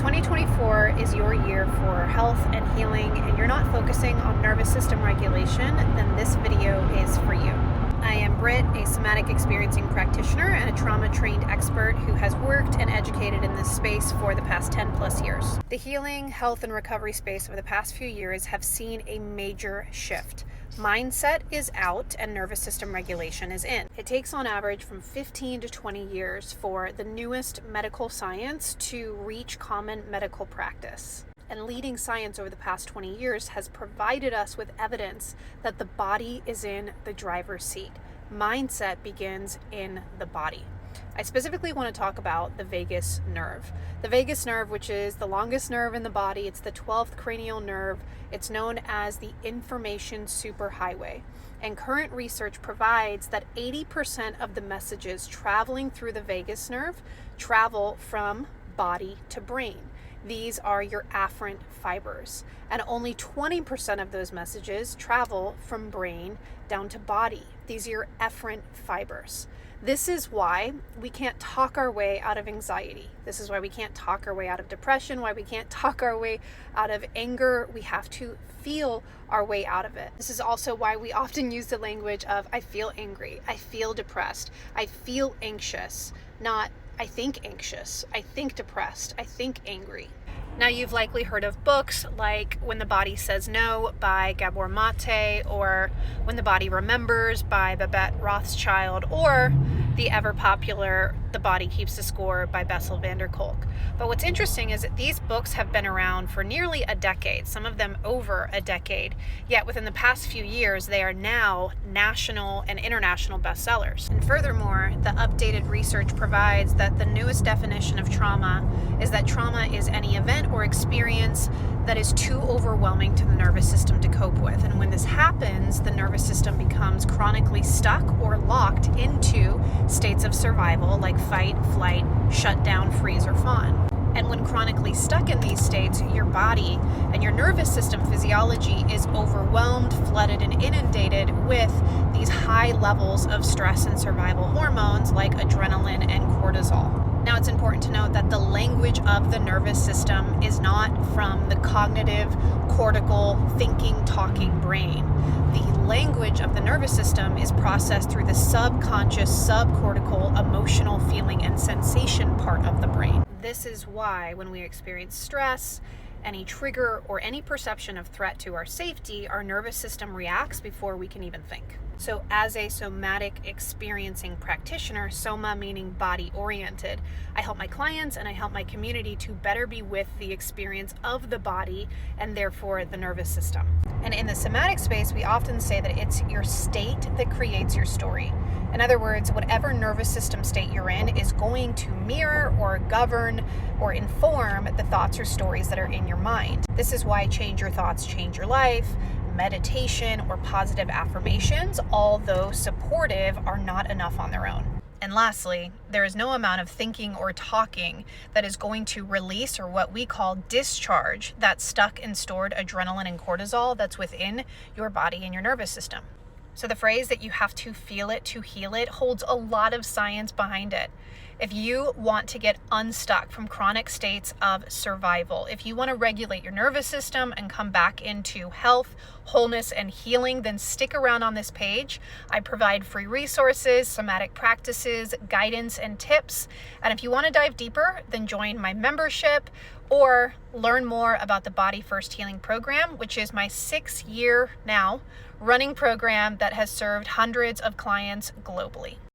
2024 is your year for health and healing, and you're not focusing on nervous system regulation, then this video is for you. I am Britt, a somatic experiencing practitioner and a trauma-trained expert who has worked and educated in this space for the past 10 plus years. The healing, health, and recovery space over the past few years have seen a major shift. Mindset is out and nervous system regulation is in. It takes on average from 15 to 20 years for the newest medical science to reach common medical practice. And leading science over the past 20 years has provided us with evidence that the body is in the driver's seat. Mindset begins in the body. I specifically want to talk about the vagus nerve. The vagus nerve, which is the longest nerve in the body, it's the 12th cranial nerve. It's known as the information superhighway. And current research provides that 80% of the messages traveling through the vagus nerve travel from body to brain. These are your afferent fibers, and only 20% of those messages travel from brain down to body. These are your efferent fibers. This is why we can't talk our way out of anxiety. This is why we can't talk our way out of depression, why we can't talk our way out of anger. We have to feel our way out of it. This is also why we often use the language of I feel angry, I feel depressed, I feel anxious, not I think anxious, I think depressed, I think angry. Now, you've likely heard of books like When the Body Says No by Gabor Mate, or When the Body Remembers by Babette Rothschild, or the ever popular The Body Keeps the Score by Bessel van der Kolk. But what's interesting is that these books have been around for nearly a decade, some of them over a decade, yet within the past few years they are now national and international bestsellers. And furthermore, the updated research provides that the newest definition of trauma is that trauma is any event or experience that is too overwhelming to the nervous system to cope with. And when this happens, the nervous system becomes chronically stuck or locked into states of survival like fight, flight, shut down, freeze, or fawn. And when chronically stuck in these states, your body and your nervous system physiology is overwhelmed, flooded, and inundated with these high levels of stress and survival hormones like adrenaline and cortisol. Now, it's important to note that the language of the nervous system is not from the cognitive, cortical, thinking, talking brain. The language of the nervous system is processed through the subconscious, subcortical, emotional, feeling, and sensation part of the brain. This is why when we experience stress, any trigger, or any perception of threat to our safety, our nervous system reacts before we can even think. So as a somatic experiencing practitioner, soma meaning body oriented, I help my clients and I help my community to better be with the experience of the body and therefore the nervous system. And in the somatic space, we often say that it's your state that creates your story. In other words, whatever nervous system state you're in is going to mirror or govern or inform the thoughts or stories that are in your mind. This is why change your thoughts, change your life, meditation, or positive affirmations, although supportive, are not enough on their own. And lastly, there is no amount of thinking or talking that is going to release, or what we call discharge, that stuck and stored adrenaline and cortisol that's within your body and your nervous system. So the phrase that you have to feel it to heal it holds a lot of science behind it. If you want to get unstuck from chronic states of survival, if you want to regulate your nervous system and come back into health, wholeness, and healing, then stick around on this page. I provide free resources, somatic practices, guidance, and tips. And if you want to dive deeper, then join my membership or learn more about the Body First Healing Program, which is my 6-year now running program that has served hundreds of clients globally.